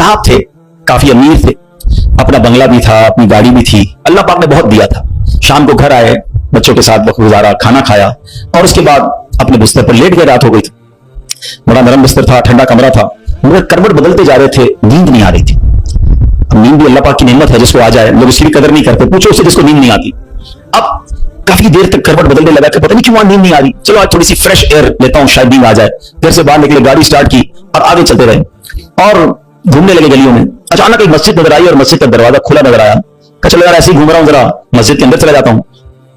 साहब थे, काफी अमीर थे, अपना बंगला भी था, अपनी गाड़ी भी थी, अल्लाह पाक ने बहुत दिया था। शाम को घर आए, बच्चों के साथ वक्त गुजारा, खाना खाया और उसके बाद अपने बिस्तर पर लेट गए। रात हो गई थी, बड़ा नरम बिस्तर था, ठंडा कमरा था, मगर करवट बदलते जा रहे थे, नींद नहीं आ रही थी। अब नींद भी अल्लाह पाक की नेमत है, जिसको आ जाए लोग उसकी कदर नहीं करते, पूछो उससे जिसको नींद नहीं आती। अब काफी देर तक करवट बदलने लगा कि पता नहीं क्यों नींद नहीं आ रही, चलो आज थोड़ी सी फ्रेश एयर लेता हूं, शायद नींद आ जाए। घर से बाहर निकले, गाड़ी स्टार्ट की और आगे चलते रहे और घूमने लगे गलियों में। अचानक एक मस्जिद नजर आई और मस्जिद का दरवाजा खुला नजर आया। चलो यार ऐसे ही घूम रहा हूं, जरा मस्जिद के अंदर चला जाता हूं,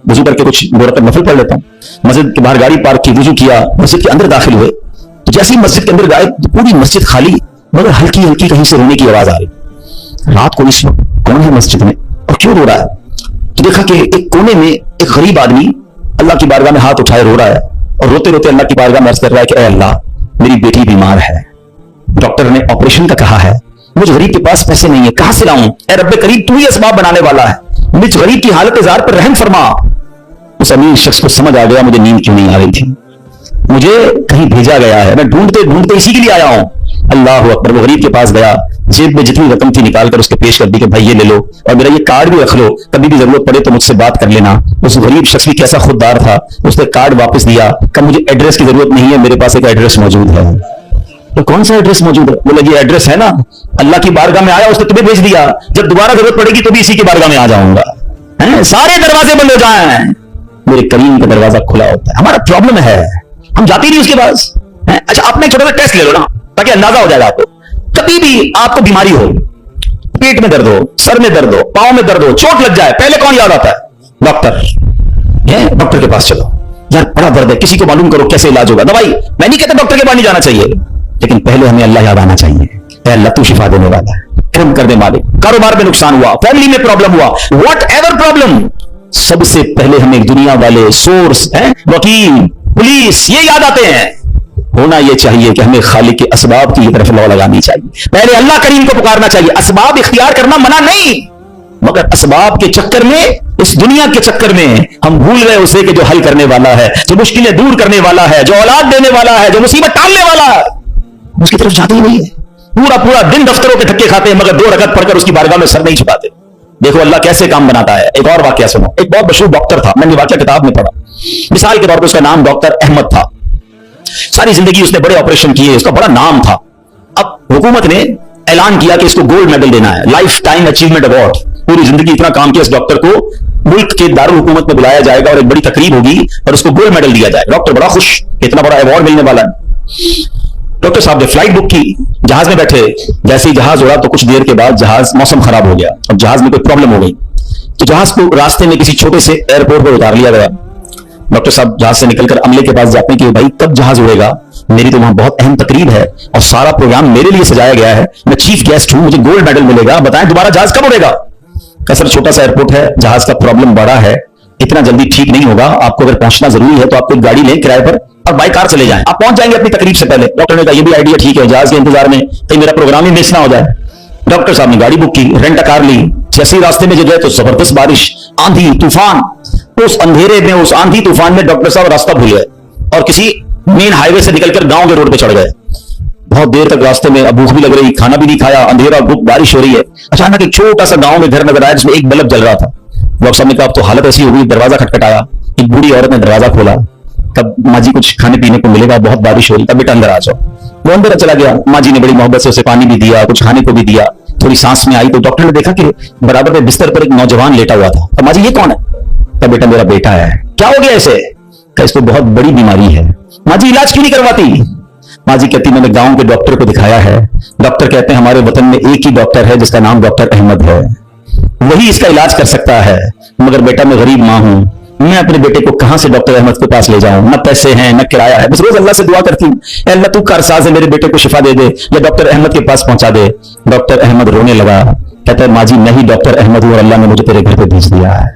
वजू करके कुछ 2 रकात नफल पढ़ लेता हूं। मस्जिद के बाहर गाड़ी पार्क की, वजू किया, मस्जिद के अंदर दाखिल हुए तो जैसे ही मस्जिद के अंदर गए पूरी मस्जिद खाली, मगर हल्की हल्की कहीं से रोने की आवाज आ रही। रात को इस वक्त कौन है मस्जिद में और क्यों रो रहा है? तो देखा कि एक कोने में एक गरीब आदमी अल्लाह की बारगाह में हाथ उठाए रो रहा है और रोते रोते अल्लाह की बारगाह में अर्ज कर रहा है कि ऐ अल्लाह, मेरी बेटी बीमार है, डॉक्टर ने ऑपरेशन का कहा है, मुझ गरीब के पास पैसे नहीं है, कहां से लाऊं? ऐ रब्बे करीब, तू ही असबाब बनाने वाला है, मुझ गरीब की हालत जार पर रहम फरमा। उस अमीर शख्स को समझ आ गया मुझे नींद क्यों नहीं आ रही थी, मुझे कहीं भेजा गया है, मैं ढूंढते ढूंढते इसी के लिए आया हूं। अल्लाह अकबर। वो गरीब के पास गया, जेब में जितनी रकम थी निकाल कर उसके पेश कर दी कि भाई ये ले लो और मेरा ये कार्ड भी रख लो, कभी भी जरूरत पड़े तो मुझसे बात कर लेना। उस गरीब शख्स भी कैसा खुददार था, उसने कार्ड वापस दिया, कहा मुझे एड्रेस की जरूरत नहीं है, मेरे पास एक एड्रेस मौजूद है। तो कौन सा एड्रेस मौजूद है? बोले ये एड्रेस है ना, अल्लाह की बारगाह में आया, उसने तुम्हें भेज दिया, जब दोबारा जरूरत पड़ेगी तो भी इसी की बारगाह में आ जाऊंगा। है सारे दरवाजे बंद हो जाए, मेरे करीम का दरवाजा खुला होता है। हमारा प्रॉब्लम है हम जाते नहीं उसके पास। अच्छा आपने एक छोटा सा टेस्ट ले लो ना, ताकि अंदाजा हो जाएगा आपको। कभी भी आपको बीमारी हो, पेट में दर्द हो, सर में दर्द हो, पांव में दर्द हो, चोट लग जाए, पहले कौन याद आता है? डॉक्टर। डॉक्टर के पास चलो, यार बड़ा दर्द है, किसी को मालूम करो कैसे इलाज होगा। दवाई, मैं नहीं कहता डॉक्टर के पास नहीं जाना चाहिए, लेकिन पहले हमें अल्लाह याद आना चाहिए। अल्लाह तू शिफा देने वाला है, करम कर दे मालिक। कारोबार में नुकसान हुआ, फैमिली में प्रॉब्लम हुआ, वॉट एवर प्रॉब्लम, सबसे पहले हमें दुनिया वाले सोर्स हैं, वकील, पुलिस, ये याद आते हैं। होना यह चाहिए कि हमें खालिक के असबाब की तरफ लौ लगानी चाहिए, पहले अल्लाह करीम को पुकारना चाहिए। असबाब इख्तियार करना मना नहीं, मगर असबाब के चक्कर में, इस दुनिया के चक्कर में हम भूल गए उसे कि जो हल करने वाला है, जो मुश्किलें दूर करने वाला है, जो औलाद देने वाला है, जो मुसीबत टालने वाला है, उसकी तरफ जाते ही नहीं है। पूरा पूरा दिन दफ्तरों के धक्के खाते हैं, मगर 2 रकअत पढ़कर उसकी बारगाह में सर नहीं झुकाते। देखो अल्लाह कैसे काम बनाता है। एक और वाकया सुनो। एक बहुत मशहूर डॉक्टर था, मैंने वाकया किताब में पढ़ा। मिसाल के तौर पर उसका नाम डॉक्टर अहमद था। सारी जिंदगी उसने बड़े ऑपरेशन किए, उसका बड़ा नाम था। अब हुकूमत ने ऐलान किया कि इसको गोल्ड मेडल देना है, लाइफ टाइम अचीवमेंट अवार्ड। पूरी जिंदगी इतना काम किया इस डॉक्टर को, मुल्क के दारुल हुकूमत में बुलाया जाएगा और एक बड़ी तकरीब होगी और उसको गोल्ड मेडल दिया जाएगा। डॉक्टर बड़ा खुश, इतना बड़ा अवार्ड मिलने वाला है। डॉक्टर साहब ने फ्लाइट बुक की, जहाज में बैठे, जैसे ही जहाज उड़ा तो कुछ देर के बाद जहाज, मौसम खराब हो गया, अब जहाज में कोई प्रॉब्लम हो गई, तो जहाज को रास्ते में किसी छोटे से एयरपोर्ट पर उतार लिया गया। डॉक्टर साहब जहाज से निकलकर अमले के पास जाते हैं कि भाई कब जहाज उड़ेगा, मेरी तो वहां बहुत अहम तकरीब है और सारा प्रोग्राम मेरे लिए सजाया गया है, मैं चीफ गेस्ट हूं, मुझे गोल्ड मेडल मिलेगा, बताएं दोबारा जहाज कब उड़ेगा? सर छोटा सा एयरपोर्ट है, जहाज का प्रॉब्लम बड़ा है, इतना जल्दी ठीक नहीं होगा, आपको अगर पहुंचना जरूरी है तो आप कोई गाड़ी लें किराए पर और बाय कार चले जाएं, आप पहुंच जाएंगे अपनी तकरीब से पहले। डॉक्टर ने कहा ये भी आइडिया ठीक है, जहाज के इंतजार में कहीं मेरा प्रोग्राम ही मिस ना हो जाए। डॉक्टर साहब ने गाड़ी बुक की, रेंट कार ली, जैसे रास्ते में जो गए तो जबरदस्त बारिश, आंधी तूफान। उस अंधेरे में, उस आंधी तूफान में डॉक्टर साहब रास्ता भूल गए और किसी मेन हाईवे से निकलकर गांव के रोड पे चढ़ गए। बहुत देर तक रास्ते में, भूख भी लग रही, खाना भी नहीं खाया, अंधेरा, धूप, बारिश हो रही है। अचानक एक छोटा सा गांव में घर नजर आया जिसमें एक बल्ब जल रहा था। डॉक्टर साहब ने कहा अब तो हालत ऐसी हो गई, दरवाजा खटखटाया, एक बूढ़ी औरत ने दरवाजा खोला, तब माँ जी कुछ खाने पीने को मिलेगा, बहुत बारिश हो रही, तब बेटा अंदर आ जाओ। वो अंदर चला गया, माँ जी ने बड़ी मोहब्बत से उसे पानी भी दिया, कुछ खाने को भी दिया। थोड़ी सांस में आई तो डॉक्टर ने देखा कि बराबर में बिस्तर पर एक नौजवान लेटा हुआ था। अब माँ जी ये कौन है? तब बेटा मेरा बेटा है। क्या हो गया इसे? इसको बहुत बड़ी बीमारी है। माँ जी इलाज क्यों नहीं करवाती? माँ जी कहती मैंने गांव के डॉक्टर को दिखाया है, डॉक्टर कहते हैं हमारे वतन में एक ही डॉक्टर है जिसका नाम डॉक्टर अहमद है, वही इसका इलाज कर सकता है, मगर बेटा मैं गरीब माँ हूं, मैं अपने बेटे को कहां से डॉक्टर अहमद के पास ले जाऊं, न पैसे हैं न किराया है। बस रोज अल्लाह से दुआ करती हूँ, अल्लाह तू कारसाज है, मेरे बेटे को शिफा दे दे या डॉक्टर अहमद के पास पहुंचा दे। डॉक्टर अहमद रोने लगा, कहता है माँ जी मैं ही डॉक्टर अहमद हूं और अल्लाह ने मुझे तेरे घर पे भेज दिया है।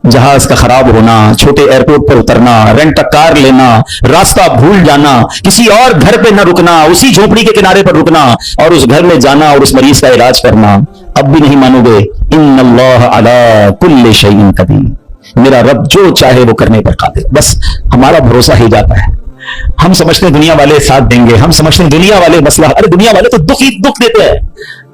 जहाज का खराब होना, छोटे एयरपोर्ट पर उतरना, रेंट कार लेना, रास्ता भूल जाना, किसी और घर पे न रुकना, उसी झोपड़ी के किनारे पर रुकना और उस घर में जाना और उस मरीज का इलाज करना। अब भी नहीं मानोगे, इन्नल्लाह अला कुल्लि शैइन कदीर, मेरा रब जो चाहे वो करने पर कादिर। बस हमारा भरोसा ही जाता है, हम समझते हैं दुनिया वाले साथ देंगे, हम समझते हैं दुनिया वाले मसला, अरे दुनिया वाले तो दुख ही दुख देते हैं।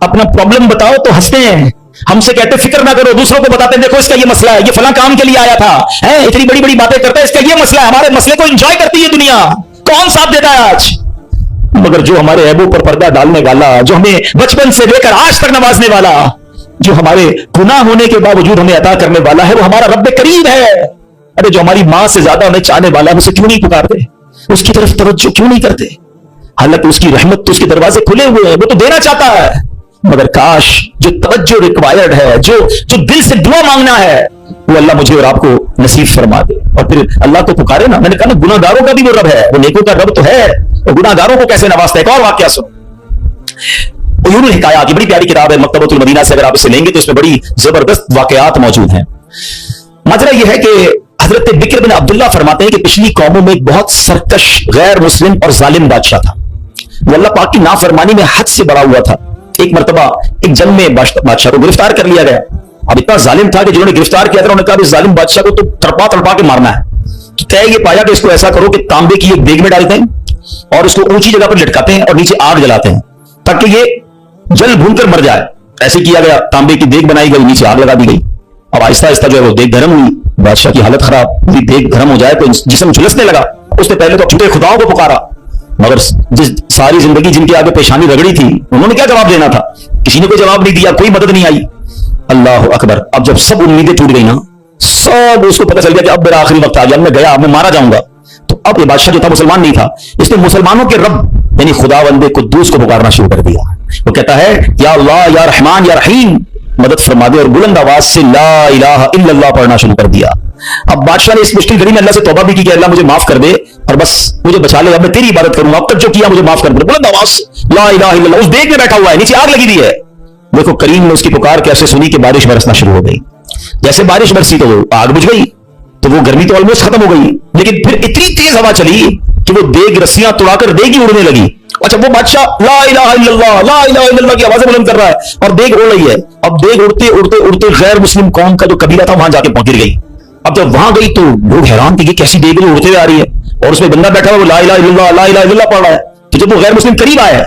अपना प्रॉब्लम बताओ तो हंसते हैं, हमसे कहते फिक्र ना करो, दूसरों को बताते हैं देखो इसका ये मसला है, ये फलां काम के लिए आया था, है इतनी बड़ी बड़ी बातें करता है, इसका ये मसला है। हमारे मसले को एंजॉय करती है दुनिया, कौन साथ देता है आज? मगर जो हमारे ऐबों पर पर्दा डालने वाला, जो हमें बचपन से लेकर आज तक नवाजने वाला, जो हमारे गुनाह होने के बावजूद हमें अता करने वाला है, वो हमारा रब करीम है। अरे जो हमारी मां से ज्यादा हमें चाहने वाला है, उसे क्यों नहीं पुकारते, उसकी तरफ तवज्जो क्यों नहीं करते? हालांकि उसकी रहमत तो उसके दरवाजे खुले हुए हैं, वो तो देना चाहता है, मगर काश जो तवज्जो रिक्वायर्ड है, जो दिल से दुआ मांगना है, वो अल्लाह मुझे और आपको नसीब फरमा दे। और फिर अल्लाह को पुकारे ना। मैंने कहा ना, गुनाहगारों का भी वो रब है, वो नेकों का रब तो है, वो गुनाहगारों को कैसे नवाजता है। एक और वाकया सुनो, उयूनुल हिकायात की बड़ी प्यारी किताब है, मकतबतुल मदीना से अगर आप इसे लेंगे तो इसमें बड़ी जबरदस्त वाकयात मौजूद हैं। माजरा यह है कि हजरत बिक्र बिन अब्दुल्ला फरमाते हैं कि पिछली कौमों में एक बहुत सरकश, गैर मुस्लिम और जालिम बादशाह था। वो अल्लाह पाक की नाफरमानी में हद से बड़ा हुआ था। एक मरतबा एक जंग में बादशाह को गिरफ्तार कर लिया गया। अब इतना जालिम था कि जिन्होंने गिरफ्तार किया था उन्होंने कहा इस जालिम बादशाह को तो तड़पा तड़पा के मारना है। तो तय ये पाया कि इसको ऐसा करो कि तांबे की एक देग में डालते हैं और उसको ऊंची जगह पर लटकाते हैं और नीचे आग जलाते हैं ताकि ये जल भूनकर मर जाए। ऐसे किया गया, तांबे की देग बनाई गई, नीचे आग लगा दी गई। अब आहिस्ता आहिस्ता जो है वो देग गर्म हुई, बादशाह की हालत खराब, देग गर्म हो जाए तो जिस्म झुलसने लगा। उसने पहले तो छुटे खुदाओं को पुकारा, मगर जिस सारी जिंदगी जिनके आगे पेशानी रगड़ी थी उन्होंने क्या जवाब देना था? किसी ने कोई जवाब नहीं दिया, कोई मदद नहीं आई। अल्लाह अकबर। अब जब सब उम्मीदें टूट गई ना, सब उसको पता चल गया कि अब मेरा आखिरी वक्त आ गया, मैं गया, मैं मारा जाऊंगा। तो अब ये बादशाह जो था मुसलमान नहीं था, इसने मुसलमानों के रब यानी खुदावंदे कुद्दूस को पुकारना शुरू कर दिया। वो कहता है या अल्लाह या रहमान या रहीम मदद फरमा दे, और बुलंद आवाज से ला इलाहा इल्लल्लाह पढ़ना शुरू कर दिया। अब बादशाह ने इस मुश्किल घड़ी में अल्लाह से तौबा भी की कि अल्लाह मुझे माफ कर दे और बस मुझे बचा ले, अब मैं तेरी इबादत करूंगा, अब तक जो किया मुझे माफ कर दे। बुलंद आवाज ला इलाहा इल्लल्लाह। उस देग में बैठा हुआ है, नीचे आग लगी हुई है। देखो करीम ने उसकी पुकार कैसे सुनी कि बारिश बरसना शुरू हो गई। जैसे बारिश बरसी तो वो आग बुझ गई, तो वो गर्मी तो ऑलमोस्ट खत्म हो गई, लेकिन फिर इतनी तेज हवा चली कि वो देग रस्सियां तोड़ाकर देग ही उड़ने लगी। अच्छा, वो बादशाह ला इलाहा इल्लल्लाह ला इलाहा इल्लल्लाह की आवाजें बुलंद कर रहा है और देग उड़ रही है। अब देग उड़ते उड़ते उड़ते गैर मुस्लिम कौम का जो कबीला था वहां जाके पहुंच गई। अब जब वहां गई तो लोग हैरान थे कि कैसी देग उड़ते हुए आ रही है और उसमें बंदा बैठा हुआ वो ला इलाहा इल्लल्लाह पढ़ रहा है। तो जब वो गैर मुस्लिम करीब आया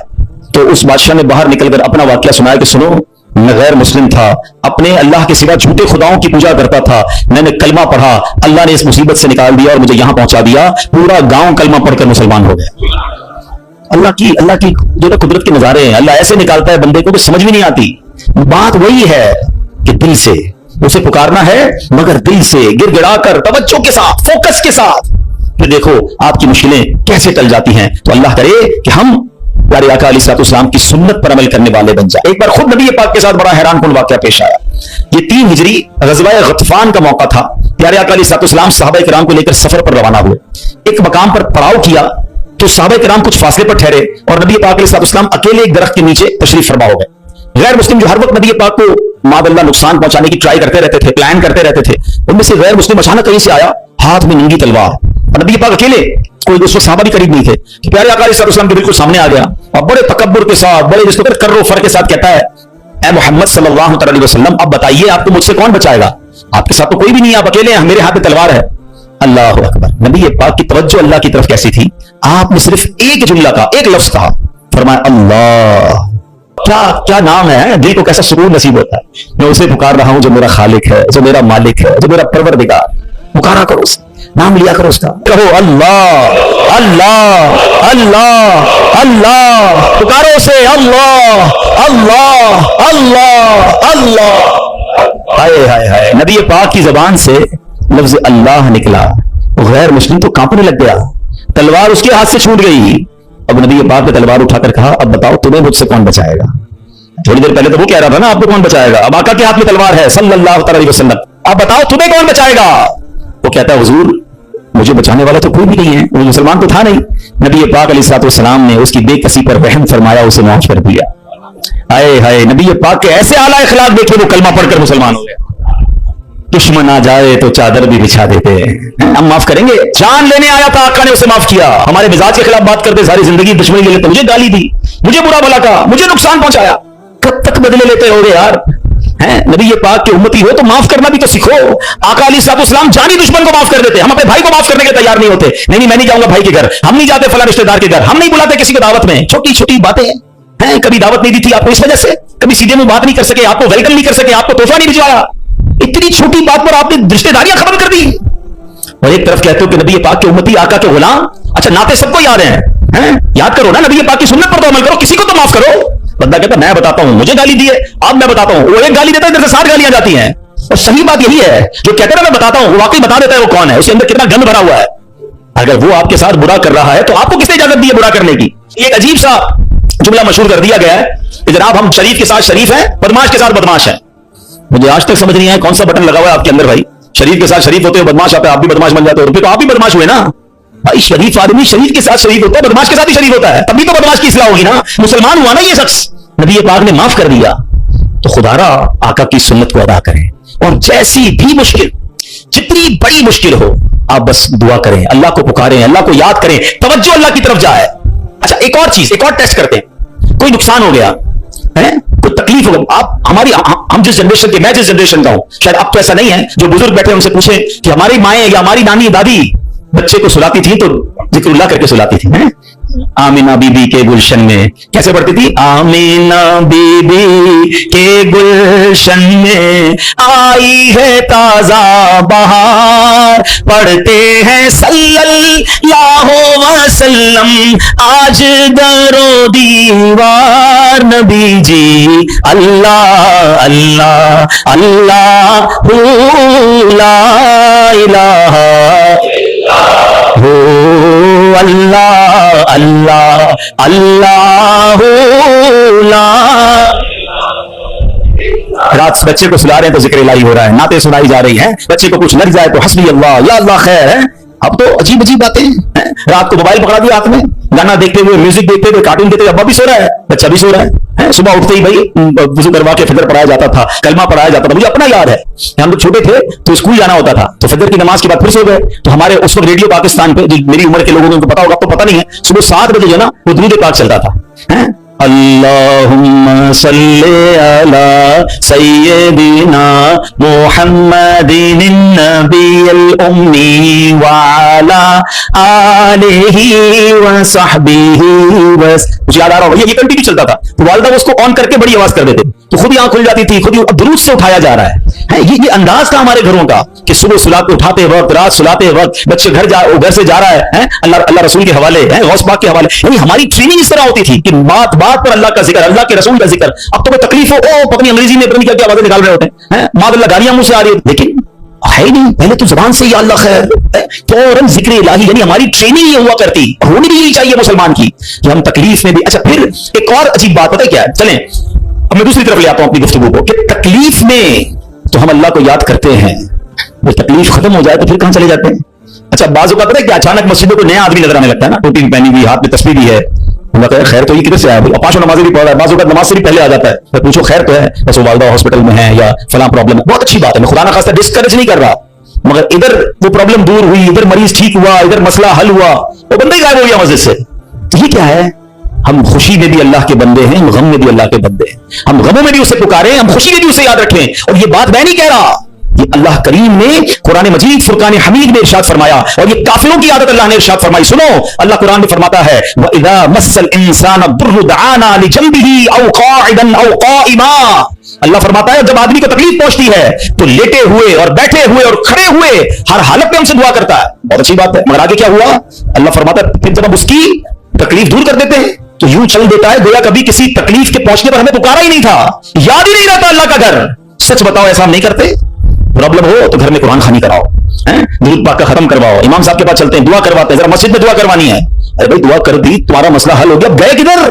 तो उस बादशाह ने बाहर निकलकर अपना वाकया सुनाया कि सुनो, मैं गैर मुस्लिम था, अपने अल्लाह के सिवा झूठे खुदाओं की पूजा करता था, मैंने कलमा पढ़ा, अल्लाह ने इस मुसीबत से निकाल दिया और मुझे यहां पहुंचा दिया, पूरा गांव कलमा पढ़कर मुसलमान हो गया। अल्लाह की जो ना कुदरत के नजारे हैं, अल्लाह ऐसे निकालता है बंदे को कि समझ भी नहीं आती। बात वही है कि दिल से उसे पुकारना है, मगर दिल से गिड़गिड़ाकर तवज्जो के साथ, फोकस के साथ, फिर देखो आपकी मुश्किलें कैसे टल जाती हैं। तो अल्लाह करे कि हम प्यारे आका अलैहिस्सलाम की सुन्नत पर अमल करने वाले बन जाए। एक बार खुद नबी पाक के साथ बड़ा हैरानकुन वाकया पेश आया। ये 3 हिजरी ग़ज़वा गतफान का मौका था। प्यारे आका अलैहिस्सलाम सहाबा किराम को लेकर सफर पर रवाना हुए। एक मकाम पर पड़ाव किया तो सहाबा किराम कुछ फासले पर ठहरे और नबी पाक अलैहिस्सलाम अकेले एक दरख्त के नीचे तशरीफ फरमा हो गए। गैर मुस्लिम जो हर वक्त नबी पाक को मादअल्लाह नुकसान पहुंचाने की ट्राई करते रहते थे, प्लान करते रहते थे, उनमें से गैर मुस्लिम अचानक कहीं से आया, हाथ में नंगी तलवार, और नबी पाक अकेले, कोई दूसरे सहाबा भी करीब नहीं थे। तो प्यारे आका अलैहिस्सलाम के बिल्कुल सामने आ गया और बड़े तकब्बुर के साथ, बड़े जिसको कर्रो फर के साथ कहता है, ऐ मोहम्मद सल्लल्लाहु अलैहि वसल्लम, अब बताइए आपको मुझसे कौन बचाएगा? आपके साथ तो कोई भी नहीं है, आप अकेले हैं, मेरे हाथ में तलवार है। अल्लाह अकबर। नबी पाक की तवज्जो अल्लाह की तरफ कैसी थी, आपने सिर्फ एक जुमला का, एक लफ्ज कहा, फरमाया अल्लाह। क्या नाम है, दिल को कैसा सुकून नसीब होता है। मैं उसे पुकार रहा हूं जो मेरा खालिक है, जो मेरा मालिक है, जो मेरा परवरदिगार। पुकारा करो उसे, नाम लिया करो उसका, कहो अल्लाह अल्लाह अल्लाह अल्लाह, पुकारो उसे अल्लाह अल्लाह अल्लाह अल्लाह। हाय हाय हाय, नबी पाक की जबान से लफ्ज अल्लाह निकला, गैर मुस्लिम तो कांपने लग गया, तलवार उसके हाथ से छूट गई। अब नबी पाक ने तलवार उठाकर कहा, अब बताओ तुम्हें मुझसे कौन बचाएगा? थोड़ी देर पहले तो वो कह रहा था ना आपको कौन बचाएगा, अब आका के हाथ में तलवार है सल्लल्लाहु अलैहि वसल्लम, अब बताओ तुम्हें कौन बचाएगा? वो कहता है हुजूर मुझे बचाने वाला तो कोई भी नहीं है, वो मुसलमान तो था नहीं। नबी पाक अलैहिस्सलाम ने उसकी बेकसी पर रहम फरमाया, उसे माफ कर दिया। हाय हाय, नबी पाक के ऐसे आला इखलाक देखे, वो कलमा पढ़कर मुसलमान हो गया। दुश्मन आ जाए तो चादर भी बिछा देते हैं, हम माफ करेंगे। जान लेने आया था, आका ने उसे माफ किया। हमारे मिजाज के खिलाफ बात करते, सारी जिंदगी दुश्मनी ले लेते, मुझे गाली दी, मुझे बुरा भला कहा, मुझे नुकसान पहुंचाया, कब तक बदले लेते रहोगे यार? हैं? नबी ये पाक के उम्मती हो तो माफ करना भी तो सीखो। आका अलैहिस्सलाम जानी दुश्मन को माफ कर देते, हम अपने भाई को माफ करने के तैयार नहीं होते। नहीं मैं नहीं जाऊंगा भाई के घर, हम नहीं जाते फला रिश्तेदार के घर, हम नहीं बुलाते किसी को दावत में। छोटी छोटी बातें हैं, कभी दावत नहीं दी थी आपको इस वजह से, कभी सीधे मुंह बात नहीं कर सके, आपको वेलकम नहीं कर सके, आपको तोहफा नहीं भिजवाया, इतनी छोटी बात पर आपने रिश्तेदारियां खत्म कर दी। और एक तरफ कहते हो कि नबी पाक के उम्मती, आका के गुलाम। अच्छा नाते सबको याद हैं? याद करो ना, नबी पाक की सुन्नत पर तो अमल करो, किसी को तो माफ करो। बंदा कहता मैं बताता हूं, मुझे गाली दी है, अब मैं बताता हूं। वो एक गाली देता है, इधर से 7 गालियां जाती हैं। और सही बात यही है, जो कहता है मैं बताता हूं, वो वाकई बता देता है वो कौन है, उसके अंदर कितना गंद भरा हुआ है। अगर वो आपके साथ बुरा कर रहा है तो आपको किसने इजाजत दी है बुरा करने की? एक अजीब सा जुमला मशहूर कर दिया गया है कि जनाब हम शरीफ के साथ शरीफ हैं, बदमाश के साथ बदमाश हैं। मुझे आज तक समझ नहीं आया कौन सा बटन लगा हुआ है आपके अंदर भाई। शरीफ के साथ शरीफ होते हो, बदमाश आता है, आप भी बदमाश बन जाते हो, तो आप भी बदमाश हुए ना भाई। शरीफ आदमी शरीफ के साथ शरीफ होता है, बदमाश के साथ ही शरीफ होता है, तभी तो बदमाश की इस्लाह होगी ना। मुसलमान हुआ ना ये शख्स, नबी पाक ने माफ कर दिया। तो खुदारा आका की सुन्नत को अदा करें, और जैसी भी मुश्किल, जितनी बड़ी मुश्किल हो, आप बस दुआ करें, अल्लाह को पुकारें, अल्लाह को याद करें, तवज्जो अल्लाह की तरफ जाए। अच्छा एक और चीज, एक और टेस्ट करते हैं। कोई नुकसान हो गया है, कोई तकलीफ हो गई, आप हमारी हम जिस जनरेशन के, मैं जिस जनरेशन का हूं, शायद अब तो ऐसा नहीं है, जो बुजुर्ग बैठे उनसे पूछे कि हमारी माएं या हमारी नानी दादी बच्चे को सुलाती थी तो जिक्रुल्लाह करके सुलाती थी, हैं? आमीना बीबी के गुलशन में कैसे पढ़ती थी? आमीना बीबी के गुलशन में आई है ताजा बहार, पढ़ते हैं सल्लल्लाहु वसल्लम आज दरो दीवार, नबी जी अल्लाह अल्लाह अल्लाह ला इलाहा हो अल्लाह अल्लाह अल्लाह ला। रात बच्चे को सुला रहे हैं तो जिक्र इलाही हो रहा है, नाते सुनाई जा रही हैं, बच्चे को कुछ लग जाए तो हस्बी अल्लाह या अल्लाह खैर है। अब तो अजीब अजीब बातें हैं। रात को मोबाइल पकड़ा दिया हाथ में, गाना देखते हुए, म्यूजिक देखते हुए, कार्टून देखते हुए, अब्बा भी सो रहा है, बच्चा भी सो रहा है। सुबह उठते ही भाई वुजू करवा के फजर पढ़ाया जाता था, कलमा पढ़ाया जाता था। मुझे अपना याद है, हम लोग छोटे थे तो स्कूल जाना होता था, तो फजर की नमाज के बाद फिर सो गए। तो हमारे उस वक्त रेडियो पाकिस्तान पे, जो मेरी उम्र के लोगों को उनको पता होगा, तो पता नहीं है, सुबह 7 बजे जो ना वो दुरूद पाक चलता था, अल्लाहुम्मा सल्ली अला सय्यिदिना मुहम्मदिन नबिय्यिल उम्मी व अला आलिहि व सहबिहि वस। मुझे याद आ रहा होगा ये कंटिन्यू चलता था, तो वालिदा वो उसको ऑन करके बड़ी आवाज कर देते, तो खुद ही आंख खुल जाती थी, खुद ही दुरूद से उठाया जा रहा है। ये अंदाज था हमारे घरों का कि सुबह सुलाते उठाते वक्त, रात सुलाते वक्त, बच्चे घर से जा रहा है, अल्लाह रसूल के हवाले है, गौस पाक के हवाले। यानी हमारी ट्रेनिंग इस तरह होती थी कि बात बात पर अल्लाह का जिक्र, अल्लाह के रसूल का जिक्र। अब तो कोई तकलीफ हो, पता नहीं अंग्रेजी में पता क्या आवाजें निकाल रहे होते हैं, मादल्ला गालियां मुंह से आ रही है, लेकिन है नहीं, पहले तो जुबान से ही अल्लाह खैर, फौरन जिक्र इलाही। यानी हमारी ट्रेनिंग ये हुआ करती, होनी भी यही चाहिए मुसलमान की, कि हम तकलीफ में भी। अच्छा फिर एक और अजीब बात पता है क्या है, चलें अब मैं दूसरी तरफ ले आता हूं अपनी गुफ्तगू को, कि तकलीफ में तो हम अल्लाह को याद करते हैं, वो तकलीफ खत्म हो जाए तो फिर कहां चले जाते हैं। अच्छा बाजू का पता है क्या, अचानक मस्जिदों को नया आदमी नजर आने लगता है ना, टोपी भी पहनी हुई, हाथ में तस्बीह भी है, खैर तो ये किधर से आया, 5 नमाज़ें भी पढ़ रहा है, बाजू का नमाज से भी पहले आ जाता है, मैं पूछो खैर तो है, बस वो वालिदा हॉस्पिटल में है या फलां प्रॉब्लम है, बहुत अच्छी बात है, मैं खुदा ना खास्ता डिस्करेज नहीं कर रहा, मगर इधर वो प्रॉब्लम दूर हुई, इधर मरीज ठीक हुआ, इधर मसला हल हुआ, वो बंदा ही गायब हो गया मस्जिद से। तो ये क्या है, हम खुशी में भी अल्लाह के बंदे हैं, हम गम में भी अल्लाह के बंदे हैं, हम गमों में भी उसे पुकारें, हम खुशी में भी उसे याद रखें। और ये बात मैं नहीं कह रहा, ये अल्लाह करीम ने कुरान मजीद फुरकान हमीद में इरशाद फरमाया, और ये काफिरों की आदत अल्लाह ने इरशाद फरमाई। सुनो, अल्लाह कुरान में फरमाता है, व इज़ा मस्सल इंसान दुर्रु दआना लिजंबिही औ काइदन औ काइमा। अल्लाह फरमाता है जब आदमी को तकलीफ पहुंचती है तो लेटे हुए और बैठे हुए और खड़े हुए हर हालत में हमसे दुआ करता है। बहुत अच्छी बात है, मगर आगे क्या हुआ, अल्लाह फरमाता है फिर जब हम उसकी तकलीफ दूर कर देते हैं तो यूं चल देता है गोया कभी किसी तकलीफ के पहुंचने पर हमें पुकारा ही नहीं था, याद ही नहीं रहता अल्लाह का घर। सच बताओ ऐसा हम नहीं करते? प्रॉब्लम हो तो घर में कुरान खानी कराओ, दुरूद पाक का खत्म करवाओ, इमाम साहब के पास चलते हैं, दुआ करवाते हैं, जरा मस्जिद में दुआ करवानी है, अरे भाई दुआ कर दी, तुम्हारा मसला हल हो गया, गए किधर?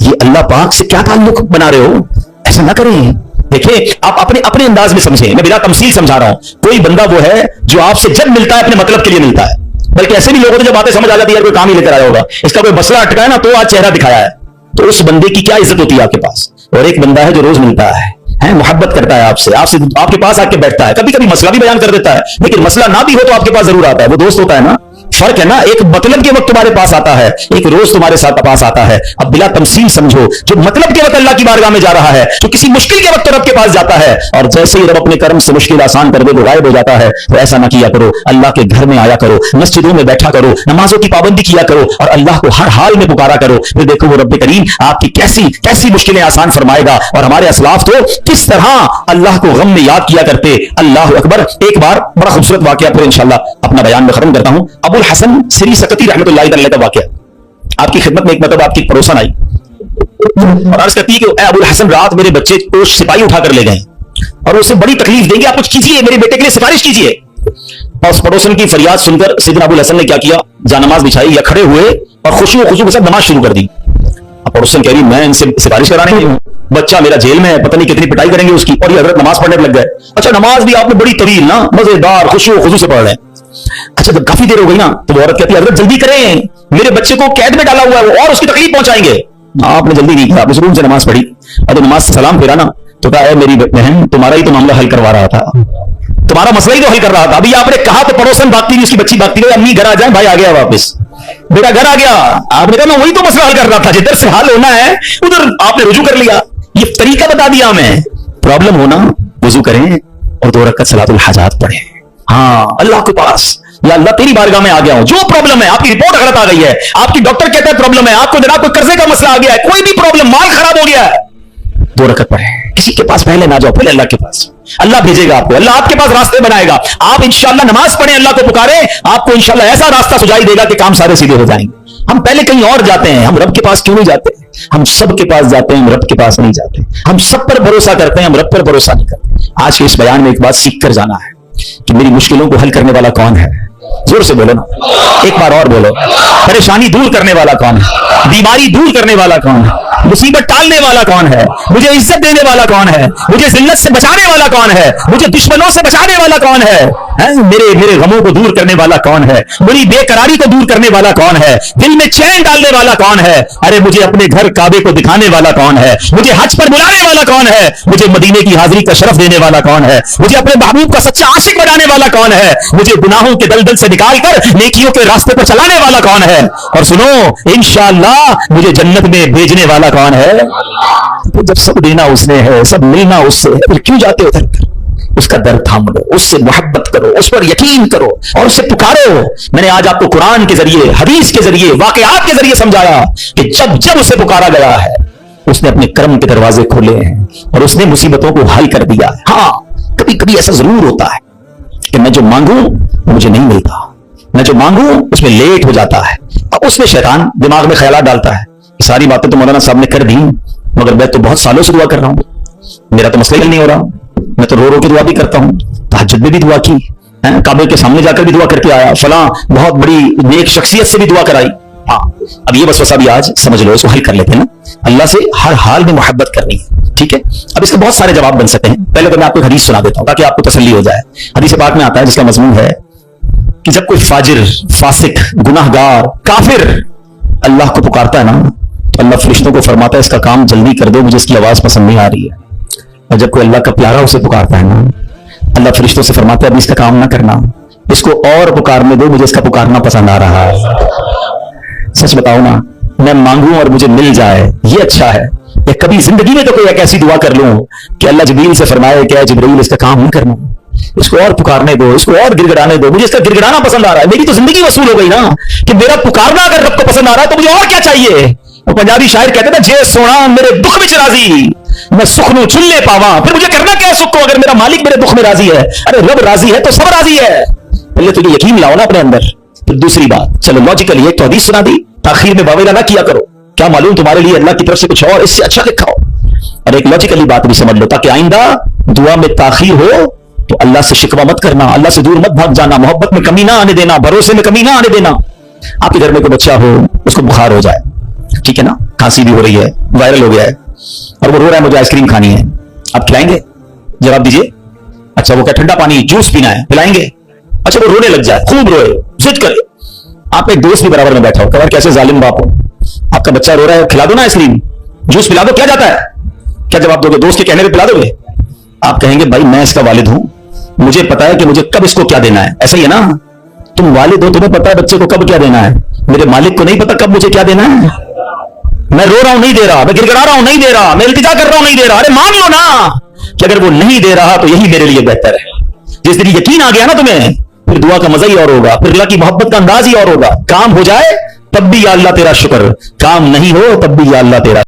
ये अल्लाह पाक से क्या ताल्लुक बना रहे हो, ऐसा ना करें। देखिए आप अपने अपने अंदाज में समझें, मैं बिना तमसील समझा रहा हूं। कोई बंदा वो है जो आपसे जब मिलता है अपने मतलब के लिए मिलता है, बल्कि ऐसे भी लोगों को जब बातें समझ आ जाती है कोई काम ही लेकर आया होगा, इसका कोई मसला अटका है ना तो आज चेहरा दिखाया है, तो उस बंदे की क्या इज्जत होती है आपके पास। और एक बंदा है जो रोज मिलता है, मोहब्बत करता है आपसे आपके पास आके बैठता है, कभी कभी मसला भी बयान कर देता है, लेकिन मसला ना भी हो तो आपके पास जरूर आता है, वो दोस्त होता है ना। فرق ہے نا, ایک مطلب کے وقت تمہارے پاس آتا ہے, ایک روز تمہارے ساتھ پاس آتا ہے. اب بلا تمثیل سمجھو, جو مطلب کے وقت اللہ کی بارگاہ میں جا رہا ہے, جو کسی مشکل کے وقت رب کے پاس جاتا ہے, اور جیسے ہی رب اپنے کرم سے مشکل آسان کر دے تو غائب ہو جاتا ہے. تو ایسا نہ کیا کرو, اللہ کے گھر میں آیا کرو, مسجدوں میں بیٹھا کرو, نمازوں کی پابندی کیا کرو, اور اللہ کو ہر حال میں پکارا کرو. پھر دیکھو وہ رب کریم آپ کی کیسی کیسی مشکلیں آسان فرمائے گا. اور ہمارے اسلاف تو کس طرح اللہ کو غم میں یاد کیا کرتے. اللہ اکبر. ایک بار بڑا خوبصورت واقعہ, پھر انشاءاللہ اپنا بیان میں ختم کرتا ہوں. ابو الحسن سری سکتی رحمۃ اللہ علیہ کا واقعہ. آپ کی خدمت میں ایک مرتبہ آپ کی پڑوسن آئی اور عرض کرتی ہے کہ اے ابو الحسن, رات میرے بچے کو سپاہی اٹھا کر لے گئے اور اسے بڑی تکلیف دیں گے, آپ کچھ کیجیے, میرے بیٹے کے لیے سفارش کیجیے. اور اس پڑوسن کی فریاد سن کر سیدنا ابو الحسن نے کیا کیا, جانماز بچھائی یا کھڑے ہوئے اور خوشی و خضوع کے ساتھ نماز شروع کر دی. اب پڑوسن کہہ رہی میں ان سے سفارش کرانے نہیں ہوں, بچہ میرا جیل میں ہے, پتہ نہیں کتنی پٹائی کریں گے اس کی, اور یہ حضرت نماز پڑھنے لگ گئے. اچھا نماز بھی آپ نے بڑی طویل نا, مزیدار خوشی و خضوع سے پڑھ رہے ہیں. اچھا جب کافی دیر ہو گئی نا تو وہ عورت کہتی ہے حضرت جلدی کریں, میرے بچے کو قید میں ڈالا ہوا ہے اور اس کی تکلیف پہنچائیں گے. آپ نے جلدی نہیں کیا, آپ نے سکون سے نماز پڑھی اور جب نماز سے سلام پھیرا نا تو کہا اے میری بہن, تمہارا ہی تو معاملہ حل کروا رہا تھا, تمہارا مسئلہ ہی تو حل کر رہا تھا. ابھی آپ نے کہا تو پڑوسن بھاگتی ہوئی, اس کی بچی بھاگتی ہوئی, امی گھر آ جائیں, بھائی آ گیا واپس, بیٹا گھر آ گیا. آپ نے کہا میں وہی تو مسئلہ حل کر رہا تھا, جدھر سے حل ہونا ہے ادھر آپ نے رجوع کر لیا. یہ طریقہ بتا دیا ہمیں. پرابلم ہونا وضو کریں اور 2 رکعت صلاۃ الحاجات پڑھیں. ہاں اللہ کے پاس, یا اللہ تیری بارگاہ میں آ گیا ہوں, جو پرابلم ہے, آپ کی رپورٹ غلط آ گئی ہے, آپ کی ڈاکٹر کہتا ہے پرابلم ہے, آپ کو جناب کوئی قرضے کا مسئلہ آ گیا ہے, کوئی بھی پرابلم, مال خراب ہو گیا ہے, 2 رکعت پڑھیں. کسی کے پاس پہلے نہ جاؤ, پہلے اللہ کے پاس. اللہ بھیجے گا آپ کو, اللہ آپ کے پاس راستے بنائے گا. آپ انشاءاللہ نماز پڑھیں, اللہ کو پکاریں, آپ کو انشاءاللہ ایسا راستہ سجائی دے گا کہ کام سارے سیدھے ہو جائیں گے. ہم پہلے کہیں اور جاتے ہیں, ہم رب کے پاس کیوں نہیں جاتے؟ ہم سب کے پاس جاتے ہیں, ہم رب کے پاس نہیں جاتے. ہم سب پر بھروسہ کرتے ہیں, ہم رب پر بھروسہ نہیں کرتے. آج کے اس بیان میں ایک بات سیکھ کر جانا ہے کہ میری مشکلوں کو حل کرنے والا کون ہے. زور سے بولو نا, ایک بار اور بولو. پریشانی دور کرنے والا کون ہے, بیماری دور کرنے والا کون ہے, مصیبت ٹالنے والا کون ہے, مجھے عزت دینے والا کون ہے, مجھے ذلت سے بچانے والا کون ہے, مجھے دشمنوں سے بچانے والا کون ہے, میرے غموں کو دور کرنے والا کون ہے, میری بے قراری کو دور کرنے والا کون ہے, دل میں چین ڈالنے والا کون ہے, ارے مجھے اپنے گھر کعبے کو دکھانے والا کون ہے, مجھے حج پر بلانے والا کون ہے, مجھے مدینے کی حاضری کا شرف دینے والا کون ہے, مجھے اپنے محبوب کا سچا عاشق بنانے والا کون ہے, مجھے گناہوں کے دلدل سے نکال کر نیکیوں کے راستے پر چلانے والا کون ہے, اور سنو انشاءاللہ مجھے جنت میں بھیجنے والا کون ہے. جب سب دینا اس نے ہے, سب ملنا اس سے ہے, پھر کیوں جاتے ادھر؟ اس کا در تھام لو, اس سے محبت کرو, اس پر یقین کرو اور اسے پکارو. میں نے آج آپ کو قرآن کے ذریعے, حدیث کے ذریعے, واقعات کے ذریعے سمجھایا کہ جب اسے پکارا گیا ہے اس نے اپنے کرم کے دروازے کھولے ہیں اور اس نے مصیبتوں کو حل کر دیا ہے. ہاں کبھی کبھی ایسا ضرور ہوتا ہے کہ میں جو مانگوں مجھے نہیں ملتا, میں جو مانگوں اس میں لیٹ ہو جاتا ہے, اور اس میں شیطان دماغ میں خیالات ڈالتا ہے. ساری باتیں تو مولانا صاحب نے کر دی, مگر میں تو بہت سالوں سے دعا کر رہا ہوں, میرا تو مسئلہ نہیں ہو رہا, میں تو رو رو کے دعا بھی کرتا ہوں, تہجد میں بھی دعا کی, کعبے کے سامنے جا کر بھی دعا کر کے آیا, فلاں بہت بڑی نیک شخصیت سے بھی دعا کرائی. ہاں اب یہ وسوسہ بھی آج سمجھ لو, اس کو حل کر لیتے ہیں نا. اللہ سے ہر حال میں محبت کرنی ہے, ٹھیک ہے. اب اس کے بہت سارے جواب بن سکتے ہیں. پہلے تو میں آپ کو حدیث سنا دیتا ہوں تاکہ آپ کو تسلی ہو جائے. حدیث پاک میں آتا ہے جس کا مضمون ہے کہ جب کوئی فاجر, فاسق, گناہ گار, کافر اللہ کو پکارتا ہے نا تو اللہ فرشتوں کو فرماتا ہے اس کا کام جلدی کر دو, مجھے اس کی آواز پسند نہیں آ رہی ہے. اور جب کوئی اللہ کا پیارا اسے پکارتا ہے نا اللہ فرشتوں سے فرماتا ہے ابھی اس کا کام نہ کرنا, اس کو اور پکارنے دو, مجھے اس کا پکارنا پسند آ رہا ہے. سچ بتاؤ نا, میں مانگوں اور مجھے مل جائے یہ اچھا ہے, یا کبھی زندگی میں تو کوئی ایک ایسی دعا کر لوں کہ اللہ جبریل سے فرمائے کہ جبریل اس کا کام نہیں کرنا, اس کو اور پکارنے دو, اس کو اور گڑگڑانے دو, مجھے اس کا گڑگڑانا پسند آ رہا ہے. میری تو زندگی وصول ہو گئی نا کہ میرا پکارنا اگر رب کو پسند آ رہا ہے تو مجھے اور کیا چاہیے. وہ پنجابی شاعر کہتے تھے جے سونا میرے دکھ میں راضی, میں سکھ نو چلے پاواں, پھر مجھے کرنا کیا ہے سکھ کو اگر میرا مالک میرے دکھ میں راضی ہے. ارے رب راضی ہے تو سب راضی ہے. پہلے تو یہ یقین لاؤ نا اپنے اندر. پھر دوسری بات, چلو لاجیکلی ایک تو حدیث سنا دی, تاخیر میں باویلا نہ کیا کرو, کیا معلوم تمہارے لیے اللہ کی طرف سے کچھ اور اس سے اچھا لکھا ہو. اور ایک لاجیکلی بات بھی سمجھ لو تاکہ آئندہ دعا میں تاخیر ہو تو اللہ سے شکوہ مت کرنا, اللہ سے دور مت بھاگ جانا, محبت میں کمی نہ آنے دینا, بھروسے میں کمی نہ آنے دینا. آپ کے گھر میں کوئی بچہ ہو, اس کو بخار ہو جائے, ٹھیک ہے نا, کھانسی بھی ہو رہی ہے, وائرل ہو گیا ہے, اور وہ رو رہا ہے مجھے آئس کریم کھانی ہے, آپ کھلائیں گے؟ جواب دیجئے. اچھا وہ کہ ٹھنڈا پانی جوس پینا ہے, پلائیں گے؟ اچھا وہ رونے لگ جائے, خوب روئے, ضد کرے, آپ ایک دوست بھی برابر میں بیٹھا ہو, کہ کیسے ظالم باپ ہو, آپ کا بچہ رو رہا ہے, کھلا دو نا آئس کریم, جوس پلا دو, کیا جاتا ہے, کیا جواب دو گے؟ دوست کے کہنے پہ پلا دو گے؟ آپ کہیں گے بھائی میں اس کا والد ہوں, مجھے پتا ہے کہ مجھے کب اس کو کیا دینا ہے, ایسا ہی ہے نا. तुम वालिद हो, तुम्हें पता है बच्चे को कब क्या देना है। मेरे मालिक को नहीं पता कब मुझे क्या देना है। मैं रो रहा हूं नहीं दे रहा, मैं गिड़गिड़ा रहा हूं नहीं दे रहा, मैं इल्तिजा कर रहा हूं नहीं दे रहा। अरे मान लो ना कि अगर वो नहीं दे रहा तो यही मेरे लिए बेहतर है। जिस दिन यकीन आ गया ना तुम्हें, फिर दुआ का मजा ही और होगा, फिर अल्लाह की मोहब्बत का अंदाज ही और होगा। काम हो जाए तब भी या अल्लाह तेरा शुक्र, काम नहीं हो तब भी या अल्लाह तेरा